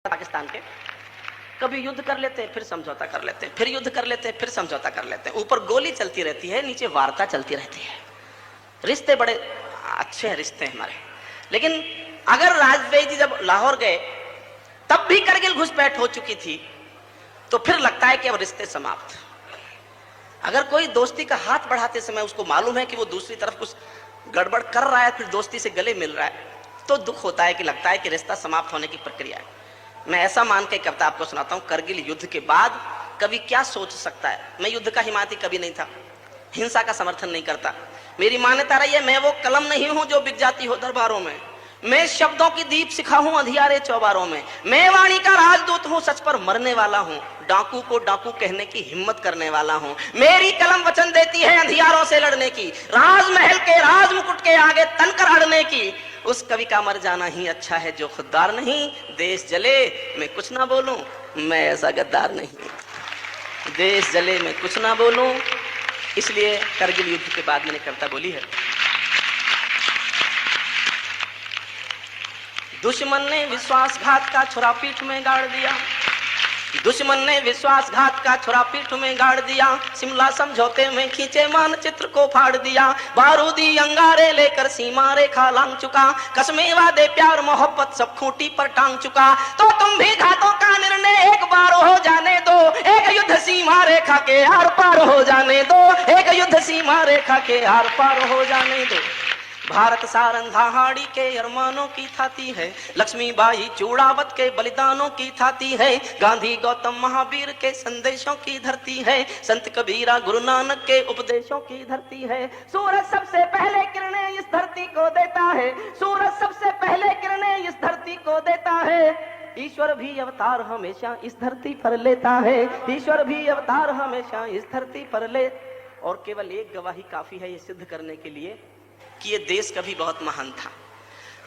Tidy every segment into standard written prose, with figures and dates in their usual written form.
पाकिस्तान के, कभी युद्ध कर लेते हैं फिर समझौता कर लेते हैं, फिर युद्ध कर लेते हैं फिर समझौता कर लेते हैं। ऊपर गोली चलती रहती है, नीचे वार्ता चलती रहती है। रिश्ते बड़े अच्छे हैं रिश्ते हमारे। लेकिन अगर वाजपेयी जी जब लाहौर गए तब भी करगिल घुसपैठ हो चुकी थी, तो फिर लगता है कि अब रिश्ते समाप्त। अगर कोई दोस्ती का हाथ बढ़ाते समय उसको मालूम है कि वो दूसरी तरफ कुछ गड़बड़ कर रहा है, फिर दोस्ती से गले मिल रहा है, तो दुख होता है कि लगता है कि रिश्ता समाप्त होने की प्रक्रिया है। मैं ऐसा मान के कविता आपको सुनाता हूँ। करगिल युद्ध के बाद कवि क्या सोच सकता है। मैं युद्ध का हिमायती कभी नहीं था, हिंसा का समर्थन नहीं करता। मेरी मान्यता रही है, मैं वो कलम नहीं हूं जो बिक जाती हो दरबारों में। मैं शब्दों की दीप सिखा हूं अंधियारे चौबारों में। मैं वाणी का राजदूत हूं, सच पर मरने वाला हूं, डाकू को डाकू कहने की हिम्मत करने वाला हूं। मेरी कलम वचन देती है अंधियारों से लड़ने की, राजमहल के राज मुकुट के आगे तनकर अड़ने की। उस कवि का मर जाना ही अच्छा है जो खुददार नहीं। देश जले मैं कुछ ना बोलूं, मैं ऐसा गद्दार नहीं। देश जले मैं कुछ ना बोलूं, इसलिए करगिल युद्ध के बाद मैंने कविता बोली है। दुश्मन ने विश्वासघात का छुरा पीठ में गाड़ दिया, दुश्मन ने विश्वासघात का छुरा पीठ में गाड़ दिया। शिमला समझौते में खींचे मानचित्र को फाड़ दिया। बारूदी अंगारे लेकर सीमा रेखा लांग चुका, कसमें वादे प्यार मोहब्बत सब खूंटी पर टांग चुका। तो तुम भी घातों का निर्णय एक बार हो जाने दो, एक युद्ध सीमा रेखा के आर पार हो जाने दो, एक युद्ध सीमा रेखा के आर पार हो जाने दो। भारत सारंधाहाड़ी के अरमानों की थाती है, लक्ष्मीबाई चूड़ावत के बलिदानों की थाती है, गांधी गौतम महावीर के संदेशों की धरती है, संत कबीरा गुरु नानक के उपदेशों की धरती है। सूरज सबसे पहले किरणें इस धरती को देता है, सूरज सबसे पहले किरणें इस धरती को देता है। ईश्वर भी अवतार हमेशा इस धरती पर लेता है, ईश्वर भी अवतार हमेशा इस धरती पर ले। और केवल एक गवाही काफी है ये सिद्ध करने के लिए कि ये देश कभी बहुत महान था,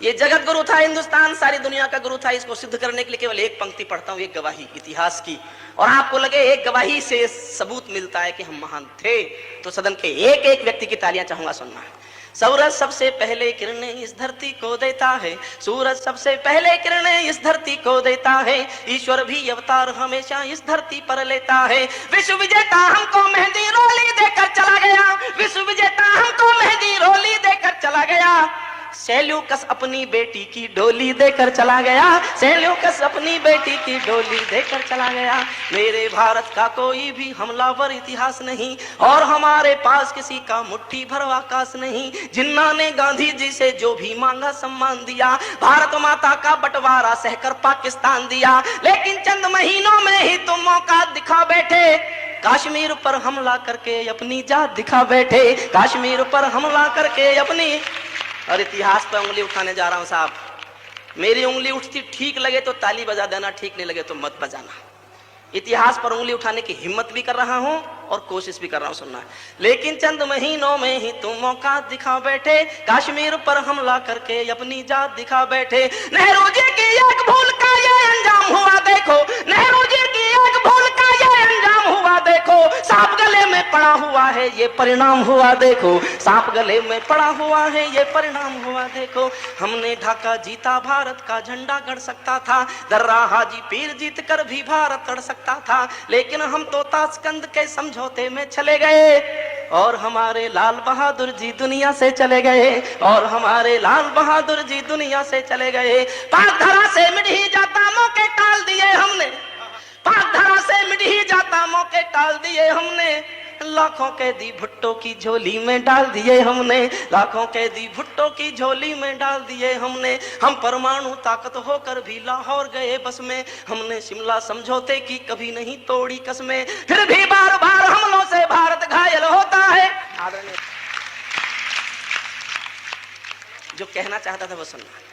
ये जगत गुरु था, हिंदुस्तान सारी दुनिया का गुरु था। इसको सिद्ध करने के लिए केवल एक पंक्ति पढ़ता हूं, एक गवाही इतिहास की, और आपको लगे एक गवाही से सबूत मिलता है कि हम महान थे, तो सदन के एक एक व्यक्ति की तालियां चाहूंगा सुनना है। सूरज सबसे पहले किरणें इस धरती को देता है, सूरज सबसे पहले किरणें इस धरती को देता है, ईश्वर भी अवतार हमेशा इस धरती पर लेता है। विश्व विजेता हमको मेहंदी रोली देकर चला गया, विश्व विजेता हमको मेहंदी रोली देकर चला गया। सेल्यूकस अपनी बेटी की डोली देकर चला गया, सेल्यूकस अपनी बेटी की डोली देकर चला गया। मेरे भारत का कोई भी हमलावर इतिहास नहीं, और हमारे पास किसी का मुट्ठी भर आकाश नहीं। जिन्ना ने गांधी जी से जो भी मांगा सम्मान दिया, भारत माता का बंटवारा सहकर पाकिस्तान दिया। लेकिन चंद महीनों में ही तुम मौका दिखा बैठे, कश्मीर पर हमला करके अपनी जात दिखा बैठे, कश्मीर पर हमला करके अपनी। और इतिहास पर उंगली उठाने जा रहा हूं साहब, मेरी उंगली उठती ठीक लगे तो ताली बजा देना, ठीक नहीं लगे तो मत बजाना। इतिहास पर उंगली उठाने की हिम्मत भी कर रहा हूं और कोशिश भी कर रहा हूं, सुनना है। लेकिन चंद महीनों में ही तुम मौका दिखा बैठे, कश्मीर पर हमला करके अपनी जात दिखा बैठे। नेहरू जी की एक भूल का ये अंजाम हुआ देखो, नेहरू जी की एक भूल का ये अंजाम हुआ देखो। सांप गले में पड़ा हुआ है ये परिणाम हुआ देखो, सांप गले में पड़ा हुआ है ये परिणाम हुआ देखो। हमने ढाका जीता, भारत का झंडा गड़ सकता था, दर्रा हाजी पीर जीत कर भी भारत लड़ सकता था। लेकिन हम तो ताशकंद के समझौते में चले गए, और हमारे लाल बहादुर जी दुनिया से चले गए, और हमारे लाल बहादुर जी दुनिया से चले गए। पाक धरा से मिट ही जाता मौके टाल दिए हमने, पाक धरा से मिट ही जाता मौके टाल दिए हमने। लाखों कैदी भुट्टो की झोली में डाल दिए हमने, लाखों कैदी भुट्टो की झोली में डाल दिए हमने। हम परमाणु ताकत होकर भी लाहौर गए बस में, हमने शिमला समझौते की कभी नहीं तोड़ी कसमें। फिर भी बार बार हमलों से भारत घायल होता है। जो कहना चाहता था वो सुनना।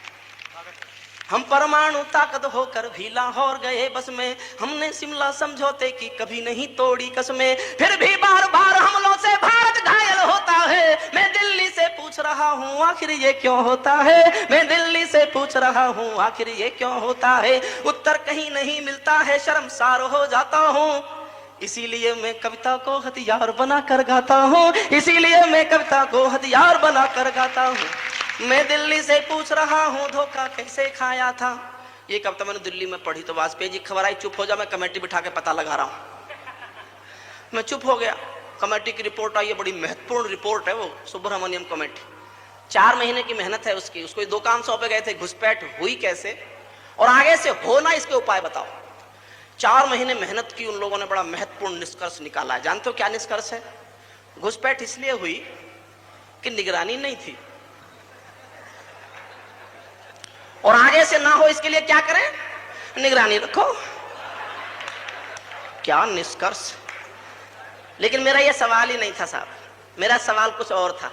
हम परमाणु ताकत होकर भी लाहौर गए बस में, हमने शिमला समझौते की कभी नहीं तोड़ी कसमें। फिर भी बार बार हमलों से भारत घायल होता है। मैं दिल्ली से पूछ रहा हूँ आखिर ये क्यों होता है, मैं दिल्ली से पूछ रहा हूँ आखिर ये क्यों होता है। उत्तर कहीं नहीं मिलता है, शर्मसार हो जाता हूँ, इसीलिए मैं कविता को हथियार बना कर गाता हूँ, इसीलिए मैं कविता को हथियार बना कर गाता हूँ। मैं दिल्ली से पूछ रहा हूँ धोखा कैसे खाया था, ये कविता मैंने दिल्ली में पढ़ी तो वाजपेयी जी खबर आई, चुप हो जा, मैं कमेटी बिठा के पता लगा रहा हूं। मैं चुप हो गया। कमेटी की रिपोर्ट आई है, बड़ी महत्वपूर्ण रिपोर्ट है वो, सुब्रमण्यम कमेटी। 4 महीने की मेहनत है उसकी। उसको 2 काम सौंपे गए थे, घुसपैठ हुई कैसे और आगे से हो ना इसके उपाय बताओ। 4 महीने मेहनत की उन लोगों ने, बड़ा महत्वपूर्ण निष्कर्ष निकाला है। जानते हो क्या निष्कर्ष है? घुसपैठ इसलिए हुई कि निगरानी नहीं थी, और आगे से ना हो इसके लिए क्या करें? निगरानी रखो। क्या निष्कर्ष! लेकिन मेरा यह सवाल ही नहीं था साहब, मेरा सवाल कुछ और था।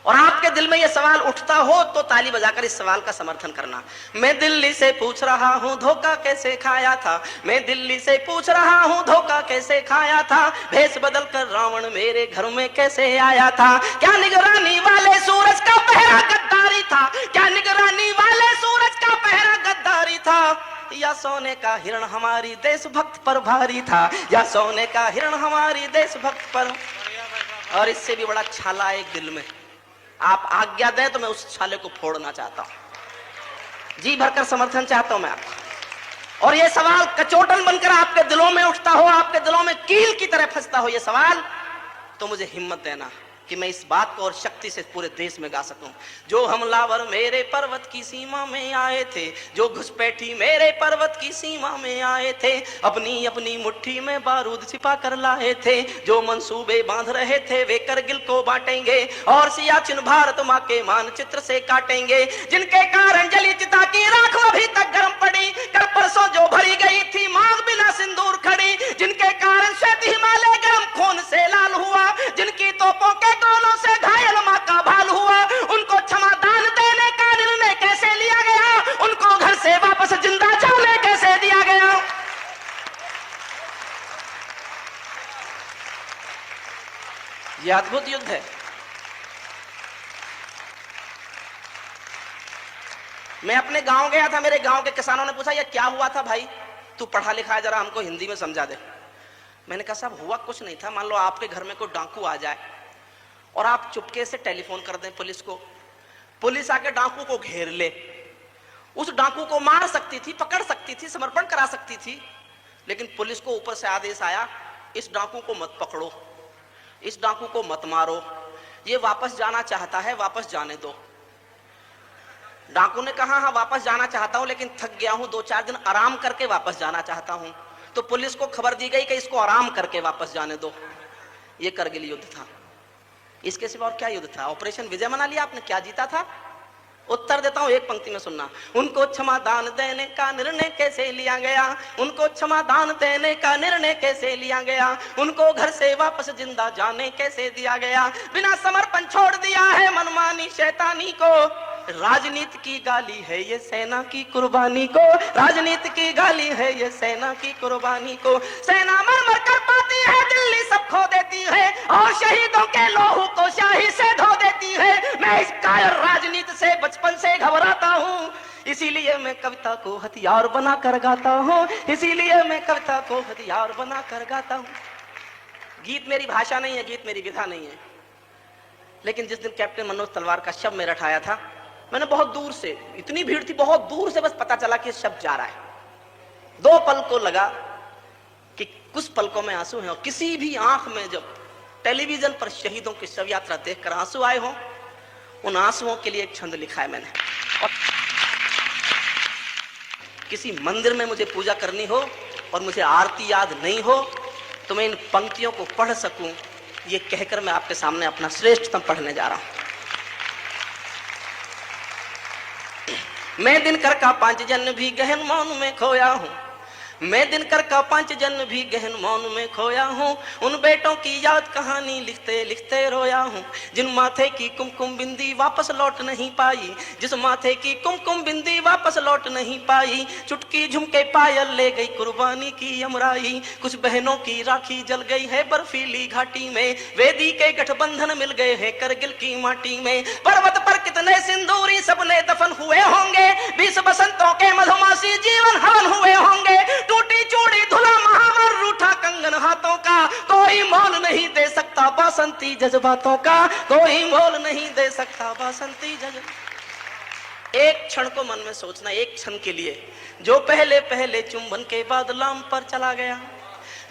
और आपके दिल में यह सवाल उठता हो तो ताली बजाकर इस सवाल का समर्थन करना। मैं दिल्ली से पूछ रहा हूं धोखा कैसे खाया था, मैं दिल्ली से पूछ रहा हूं धोखा कैसे खाया था, भेष बदल कर रावण मेरे घर में कैसे आया था। क्या निगरानी वाले सूरज का पहरा गद्दारी था, क्या निगरानी वाले सूरज का पहरा गद्दारी था, या सोने का हिरण हमारी देशभक्त पर भारी था, या सोने का हिरण हमारी देशभक्त पर। और इससे भी बड़ा छाला एक दिल में, आप आज्ञा दें तो मैं उस छाले को फोड़ना चाहता हूं, जी भरकर समर्थन चाहता हूं मैं आपका। और यह सवाल कचोटन बनकर आपके दिलों में उठता हो, आपके दिलों में कील की तरह फंसता हो यह सवाल, तो मुझे हिम्मत देना कि मैं इस बात को और शक्ति से पूरे देश में गा सकूं। जो हमलावर मेरे पर्वत की सीमा में आए थे, जो घुसपैठी मेरे पर्वत की सीमा में आए थे, अपनी अपनी मुट्ठी में बारूद छिपा कर लाए थे, जो मंसूबे बांध रहे थे वे करगिल को बांटेंगे और सियाचिन भारत मां के मानचित्र से काटेंगे, जिनके कारण जली चिता की राख अभी तक गर्म पड़ी, कल परसों जो भरी गई थी मांग बिना सिंदूर खड़ी, जिनके कारण श्वेत हिमालय गर्म खून से लाल हुआ, जिनकी तोपों के दोनों से घायल मां का भाल हुआ, उनको क्षमादान देने का निर्णय कैसे लिया गया, उनको घर से वापस जिंदा जाने कैसे दिया गया। यह अद्भुत युद्ध है। मैं अपने गांव गया था, मेरे गांव के किसानों ने पूछा यह क्या हुआ था भाई, तू पढ़ा लिखा है, जरा हमको हिंदी में समझा दे। मैंने कहा साहब हुआ कुछ नहीं था, मान लो आपके घर में कोई डाकू आ जाए और आप चुपके से टेलीफोन कर दें पुलिस को, पुलिस आके डाकू को घेर ले, उस डाकू को मार सकती थी, पकड़ सकती थी, समर्पण करा सकती थी, लेकिन पुलिस को ऊपर से आदेश आया इस डाकू को मत पकड़ो, इस डाकू को मत मारो, ये वापस जाना चाहता है, वापस जाने दो। डाकू ने कहा हाँ वापस जाना चाहता हूं, लेकिन थक गया हूं, 2-4 दिन आराम करके वापस जाना चाहता हूं। तो पुलिस को खबर दी गई कि इसको आराम करके वापस जाने दो। ये करगिल युद्ध था। इसके सिवा और क्या युद्ध था? ऑपरेशन विजय मना लिया आपने, क्या जीता था? उत्तर देता हूं, एक पंक्ति में सुनना। उनको क्षमादान देने का निर्णय कैसे लिया गया, उनको क्षमादान देने का निर्णय कैसे लिया गया, उनको घर से वापस जिंदा जाने कैसे दिया गया, बिना समर्पण छोड़ दिया है मनमानी शैतानी को। राजनीति की गाली है ये सेना की कुर्बानी को, राजनीति की गाली है ये सेना की कुर्बानी को। सेना मर मर कर पाती है, दिल्ली सब खो देती है, और शहीदों के लोहू को शाही से धो देती है। मैं इस कायर राजनीति से बचपन से घबराता हूँ, इसीलिए मैं कविता को हथियार बना कर गाता हूँ, इसीलिए मैं कविता को हथियार बना कर गाता हूँ। गीत मेरी भाषा नहीं है, गीत मेरी विधा नहीं है, लेकिन जिस दिन कैप्टन मनोज तलवार का शब्द में रखाया था, मैंने बहुत दूर से, इतनी भीड़ थी, बहुत दूर से बस पता चला कि शब्द जा रहा है। 2 पल को लगा कि कुछ पलकों में आंसू हैं, और किसी भी आंख में जब टेलीविजन पर शहीदों की शव यात्रा देखकर आंसू आए हों, उन आंसुओं के लिए एक छंद लिखा है मैंने। और किसी मंदिर में मुझे पूजा करनी हो और मुझे आरती याद नहीं हो, तो मैं इन पंक्तियों को पढ़ सकूं, ये कहकर मैं आपके सामने अपना श्रेष्ठतम पढ़ने जा रहा हूं। मैं दिनकर का 5 जन्म भी गहन मौन में खोया हूँ, मैं दिनकर का 5 जन्म भी गहन मौन में खोया हूँ। उन बेटों की याद कहानी लिखते लिखते रोया हूँ, जिन माथे की कुमकुम बिंदी वापस लौट नहीं पाई, जिस माथे की कुमकुम बिंदी वापस लौट नहीं पाई। चुटकी झुमके पायल ले गई कुर्बानी की यमराई, कुछ बहनों की राखी जल गई है बर्फीली घाटी में, वेदी के गठबंधन मिल गए हैं करगिल की माटी में। पर्वत पर कितने सिंदूरी सपने दफन हुए होंगे, 20 बसंतों के मधुमासी जीवन हवन हुए होंगे। टूटी चूड़ी धुला महावर रूठा कंगन हाथों का, कोई मोल नहीं दे सकता बासंती जज्बातों का, कोई मोल नहीं दे सकता बासंती जज्बातों। एक क्षण को मन में सोचना, एक क्षण के लिए, जो पहले पहले चुंबन के बाद लाम पर चला गया,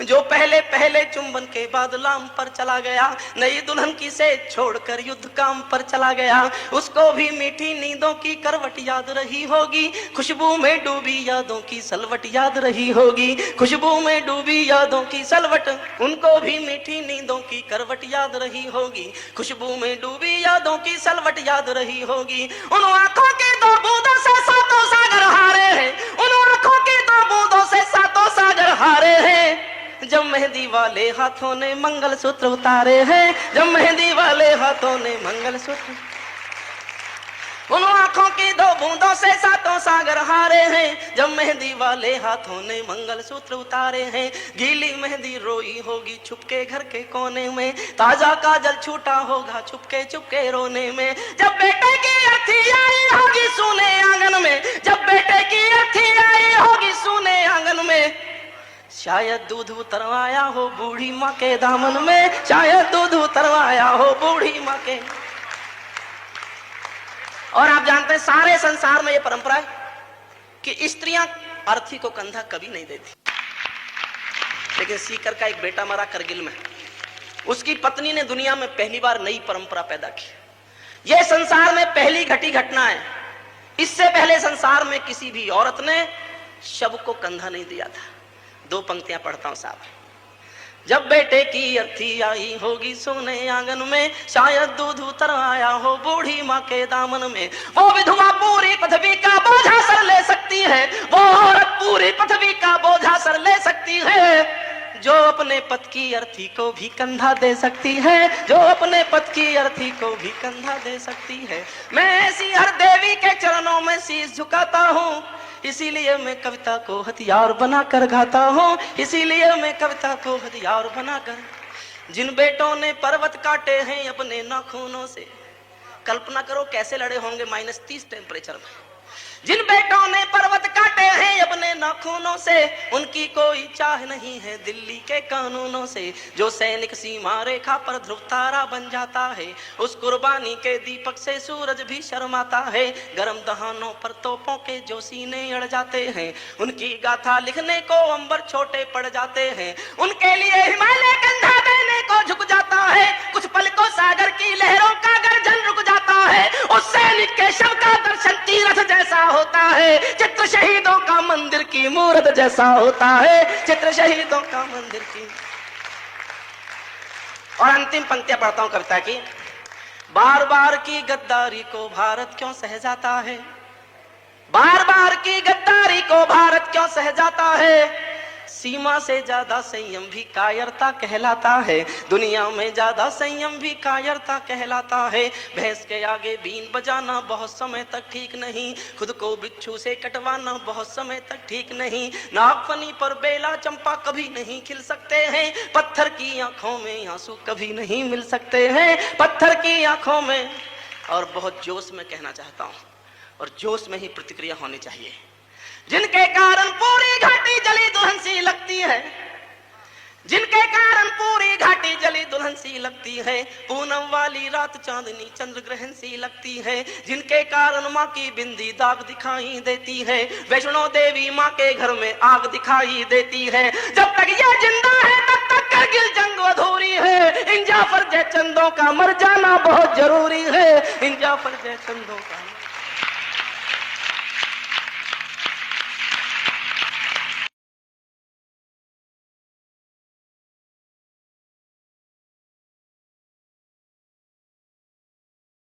जो पहले पहले चुंबन के बाद लाम पर चला गया, नई दुल्हन की से छोड़कर युद्ध काम पर चला गया, उसको भी मीठी नींदों की करवट याद रही होगी, खुशबू में डूबी यादों की सलवट याद रही होगी, खुशबू में डूबी यादों की सलवट, उनको भी मीठी नींदों की करवट याद रही होगी, खुशबू में डूबी यादों की सलवट याद रही होगी। उन आंखों के दो बूंदों से सातों सागर हारे हैं, उन आंखों के दो बूंदों से सातों सागर हारे हैं, जब मेहंदी वाले हाथों ने मंगलसूत्र उतारे हैं, जब मेहंदी वाले हाथों ने मंगलसूत्र, उन आंखों की दो बूंदों से सातों सागर हारे हैं, जब मेहंदी वाले हाथों ने मंगलसूत्र उतारे हैं, गीली मेहंदी रोई होगी छुपके घर के कोने में, ताजा काजल छूटा होगा छुपके छुपके रोने में, जब बेटे की अर्थी आई होगी सूने आंगन में, जब बेटे की अर्थी आई होगी सूने आंगन में, शायद दूध उतरवाया हो बूढ़ी माँ के दामन में, शायद दूध उतरवाया हो बूढ़ी माँ के। और आप जानते हैं सारे संसार में ये परंपरा है कि स्त्रियां अर्थी को कंधा कभी नहीं देती, लेकिन सीकर का एक बेटा मरा करगिल में, उसकी पत्नी ने दुनिया में पहली बार नई परंपरा पैदा की। यह संसार में पहली घटी घटना है, इससे पहले संसार में किसी भी औरत ने शव को कंधा नहीं दिया था। दो पंक्तियां पढ़ता हूं साहब। जब बेटे की अर्थी आई होगी सोने आंगन में, शायद दूध उतर आया हो बूढ़ी माँ के दामन में, वो विधवा पूरी पृथ्वी का बोझा सर ले सकती है, वो औरत पूरी पृथ्वी का बोझा सर ले सकती है, जो अपने पति की अर्थी को भी कंधा दे सकती है, जो अपने पति की अर्थी को भी कंधा दे सकती है। मैं ऐसी हर देवी के चरणों में शीश झुकाता हूँ, इसीलिए मैं कविता को हथियार बनाकर गाता हूँ, इसीलिए मैं कविता को हथियार बनाकर। जिन बेटों ने पर्वत काटे हैं अपने नाखूनों से, कल्पना करो कैसे लड़े होंगे -30 टेम्परेचर में। जिन बेटों ने पर्वत काटे हैं अपने नाखूनों से, उनकी कोई चाह नहीं है दिल्ली के कानूनों से। जो सैनिक सीमा रेखा पर ध्रुव तारा बन जाता है, उस कुर्बानी के दीपक से सूरज भी शर्माता है। गरम दहानों पर तोपों के जो सीने अड़ जाते हैं, उनकी गाथा लिखने को अंबर छोटे पड़ जाते हैं। उनके लिए हिमालय कंधा देने को झुक जाता है, कुछ पल को सागर की लहरों का गर्जन रुक जाता है। उस सैनिक के शव का दर्शन तीरथ जैसा होता है, चित्र शहीदों का मंदिर की मूरत जैसा होता है, चित्र शहीदों का मंदिर की। और अंतिम पंक्तियां पढ़ता हूं कविता की। बार बार की गद्दारी को भारत क्यों सह जाता है, बार बार की गद्दारी को भारत क्यों सह जाता है। सीमा से ज्यादा संयम भी कायरता कहलाता है, दुनिया में ज्यादा संयम भी कायरता कहलाता है। भैंस के आगे बीन बजाना बहुत समय तक ठीक नहीं, खुद को बिच्छू से कटवाना बहुत समय तक ठीक नहीं। नागफनी पर बेला चंपा कभी नहीं खिल सकते हैं, पत्थर की आंखों में आंसू कभी नहीं मिल सकते हैं, पत्थर की आंखों में। और बहुत जोश में कहना चाहता हूं, और जोश में ही प्रतिक्रिया होनी चाहिए। जिनके कारण पूरी घाटी जली दुल्हन सी लगती है, जिनके कारण पूरी घाटी जली दुल्हन सी लगती है। पूनम वाली रात चांदनी चंद्र ग्रहण सी लगती है, जिनके कारण माँ की बिंदी दाग दिखाई देती है। वैष्णो देवी माँ के घर में आग दिखाई देती है। जब तक ये जिंदा है तब तक करगिल जंग अधूरी है। इन जाफर जय चंदों का मर जाना बहुत जरूरी है, इन जाफर जय चंदों का।